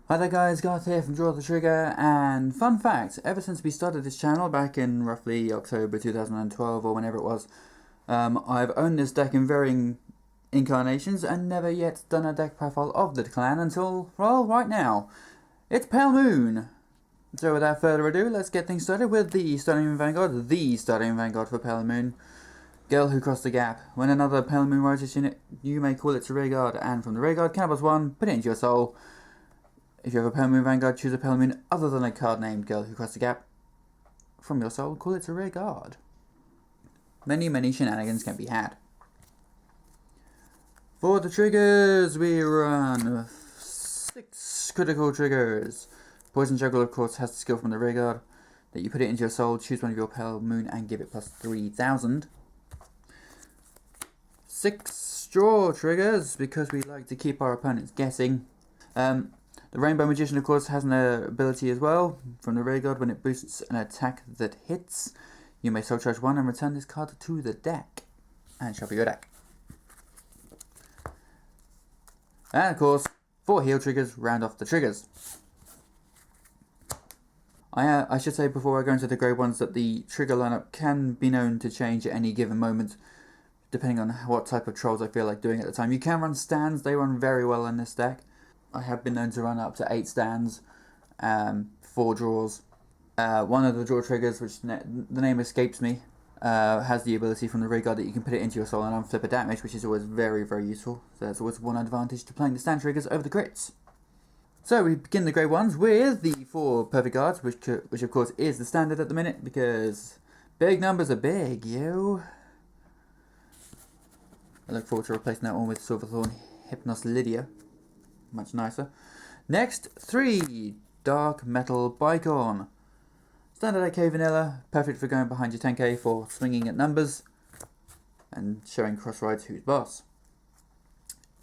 Hi there guys, Garth here from Draw the Trigger, and fun fact, ever since we started this channel back in roughly October 2012 or whenever it was, I've owned this deck in varying incarnations and never yet done a deck profile of the clan until, well, right now. It's Pale Moon! So without further ado, let's get things started with the Starting Vanguard for Pale Moon. Girl Who Crossed the Gap. When another Pale Moon rises unit, you may call it to rear guard, and from the rear guard, cannibals 1, put it into your soul. If you have a Pale Moon Vanguard, choose a Pale Moon other than a card named Girl Who Crossed the Gap. From your soul, call it to rear guard. Many shenanigans can be had. For the triggers, we run 6 critical triggers. Poison Juggle, of course, has the skill from the rear guard that you put it into your soul, choose one of your Pale Moon and give it plus 3,000. 6 straw triggers, because we like to keep our opponents guessing. The Rainbow Magician, of course, has an ability as well from the rear guard. When it boosts an attack that hits, you may soul charge 1 and return this card to the deck and shuffle your deck. And of course, 4 heal triggers round off the triggers. I should say before I go into the grey ones that the trigger lineup can be known to change at any given moment, depending on what type of trolls I feel like doing at the time. You can run stands, they run very well in this deck. I have been known to run up to 8 stands, 4 draws. One of the draw triggers, which the name escapes me, has the ability from the rear guard that you can put it into your soul and unflip a damage, which is always very useful. So that's always one advantage to playing the stand triggers over the crits. So we begin the grey ones with the 4 perfect guards, which of course is the standard at the minute, because big numbers are big, yo. I look forward to replacing that one with Silverthorn Hypnos Lydia. Much nicer. Next, 3 Dark Metal Bicorn. Standard AK vanilla, perfect for going behind your 10k for swinging at numbers and showing crossrides who's boss.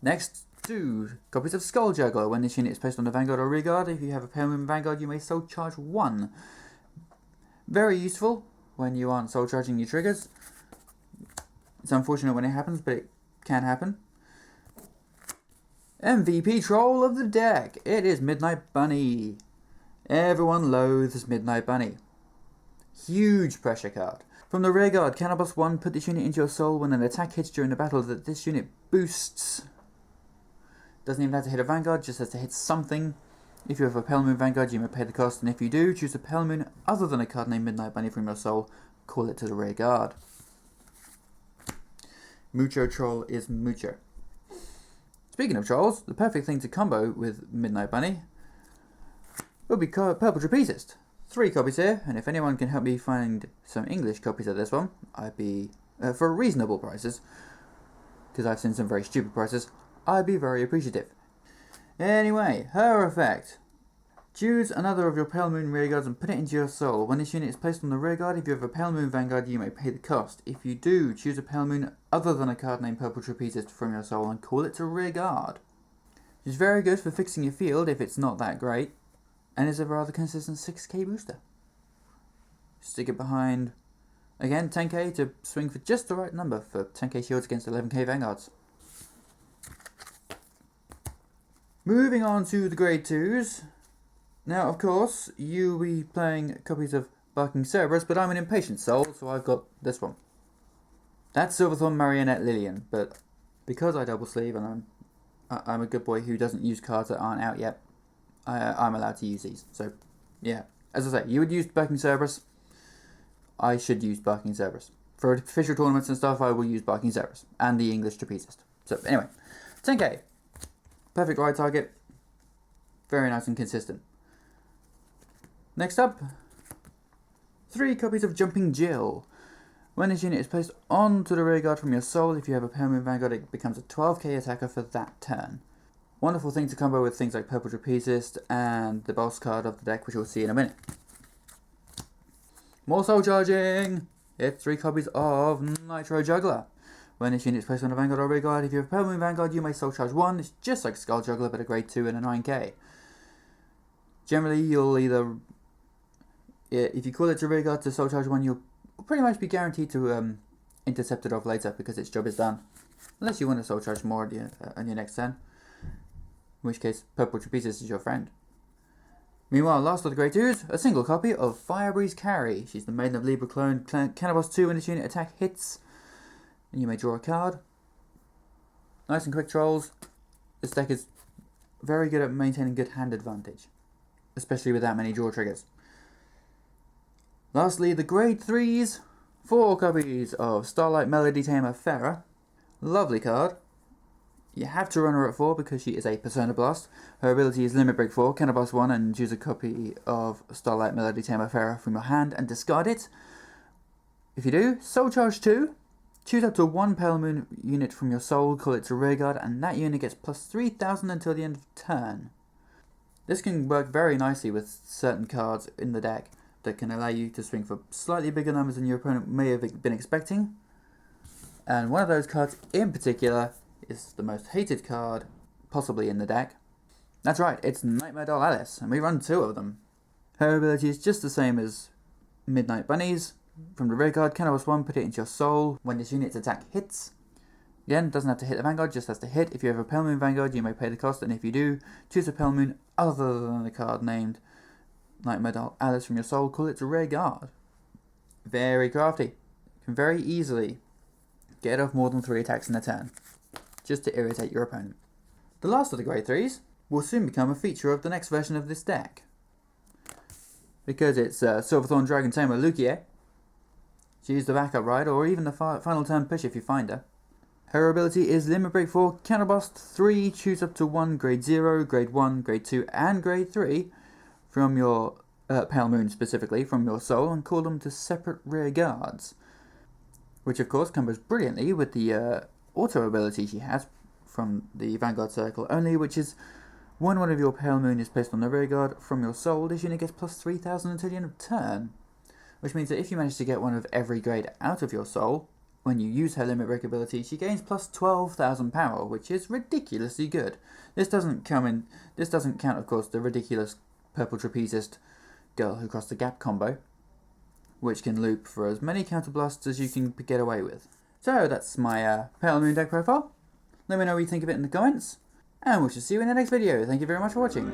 Next, 2 copies of Skull Juggler. When this unit is placed on the Vanguard or rear guard, if you have a Pale Moon Vanguard, you may soul charge 1. Very useful when you aren't soul charging your triggers. It's unfortunate when it happens, but it can happen. MVP troll of the deck. It is Midnight Bunny. Everyone loathes Midnight Bunny. Huge pressure card. From the rear guard, cannibals 1, put this unit into your soul. When an attack hits during the battle that this unit boosts. Doesn't even have to hit a Vanguard, just has to hit something. If you have a Pale Moon Vanguard, you may pay the cost, and if you do, choose a Pale Moon other than a card named Midnight Bunny from your soul. Call it to the rear guard. Mucho troll is mucho. Speaking of trolls, the perfect thing to combo with Midnight Bunny would be Purple Trapezist. 3 copies here, and if anyone can help me find some English copies of this one, I'd be, for reasonable prices, because I've seen some very stupid prices, I'd be very appreciative. Anyway, her effect. Choose another of your Pale Moon rear guards and put it into your soul. When this unit is placed on the rear guard, if you have a Pale Moon Vanguard, you may pay the cost. If you do, choose a Pale Moon other than a card named Purple Trapezist from your soul and call it to rear guard. It's very good for fixing your field if it's not that great, and is a rather consistent 6k booster. Stick it behind, again, 10k to swing for just the right number for 10k shields against 11k Vanguards. Moving on to the grade 2s. Now, of course, you'll be playing copies of Barking Cerberus, but I'm an impatient soul, so I've got this one. That's Silverthorn Marionette Lillian, but because I double sleeve and I'm a good boy who doesn't use cards that aren't out yet, I'm allowed to use these. So, yeah. As I say, you would use Barking Cerberus. I should use Barking Cerberus. For official tournaments and stuff, I will use Barking Cerberus and the English Trapezist. So, anyway, 10k. Perfect ride target. Very nice and consistent. Next up, 3 copies of Jumping Jill. When this unit is placed onto the rear guard from your soul, if you have a Pale Moon Vanguard, it becomes a 12k attacker for that turn. Wonderful thing to combo with things like Purple Trapezist and the boss card of the deck, which we'll see in a minute. More soul charging! It's 3 copies of Nitro Juggler. When this unit is placed on a Vanguard or rear guard, if you have a Pale Moon Vanguard, you may soul charge 1. It's just like Skull Juggler, but a grade 2 and a 9k. Generally, you'll either, if you call it to rear guard to soul charge 1, you'll pretty much be guaranteed to intercept it off later because its job is done. Unless you want to soul charge more on your next turn. In which case, Purple Trapezist is your friend. Meanwhile, last of the Grade 2s, a single copy of Firebreeze Carry. She's the Maiden of Libra clone. Cannabos 2 when this unit attack hits, and you may draw a card. Nice and quick trolls. This deck is very good at maintaining good hand advantage, especially with that many draw triggers. Lastly, the Grade 3s, 4 copies of Starlight Melody Tamer Farah. Lovely card. You have to run her at 4 because she is a Persona Blast. Her ability is Limit Break 4, Cannabos 1, and choose a copy of Starlight Melody Tamer Farah from your hand and discard it. If you do, Soul Charge 2. Choose up to 1 Pale Moon unit from your soul, call it to rearguard, and that unit gets plus 3,000 until the end of turn. This can work very nicely with certain cards in the deck that can allow you to swing for slightly bigger numbers than your opponent may have been expecting. And one of those cards in particular is the most hated card possibly in the deck. That's right, it's Nightmare Doll Alice, and we run 2 of them. Her ability is just the same as Midnight Bunnies. From the rearguard, Cannabos 1, put it into your soul when this unit's attack hits. Again, doesn't have to hit the Vanguard, just has to hit. If you have a Pale Moon Vanguard, you may pay the cost, and if you do, choose a Pale Moon other than the card named Nightmare Doll Alice from your soul, call it to rearguard. Very crafty. Can very easily get off more than 3 attacks in a turn, just to irritate your opponent. The last of the Grade 3s will soon become a feature of the next version of this deck, because it's Silverthorn Dragon Tamer Lukier. She's the backup ride, or even the final turn push if you find her. Her ability is Limit Break 4, Cannabos 3, choose up to 1 Grade 0, Grade 1, Grade 2, and Grade 3 from your Pale Moon specifically, from your soul, and call them to separate rear guards. Which of course combos brilliantly with the auto ability she has from the Vanguard Circle only, which is when one of your Pale Moon is placed on the rear guard from your soul, this unit gets plus 3,000 until the end of turn. Which means that if you manage to get one of every grade out of your soul, when you use her Limit Break ability, she gains plus 12,000 power, which is ridiculously good. This doesn't count, of course, the ridiculous Purple Trapezist Girl Who Crossed the Gap combo, which can loop for as many counterblasts as you can get away with. So that's my Pale Moon deck profile. Let me know what you think of it in the comments, and we shall see you in the next video. Thank you very much for watching.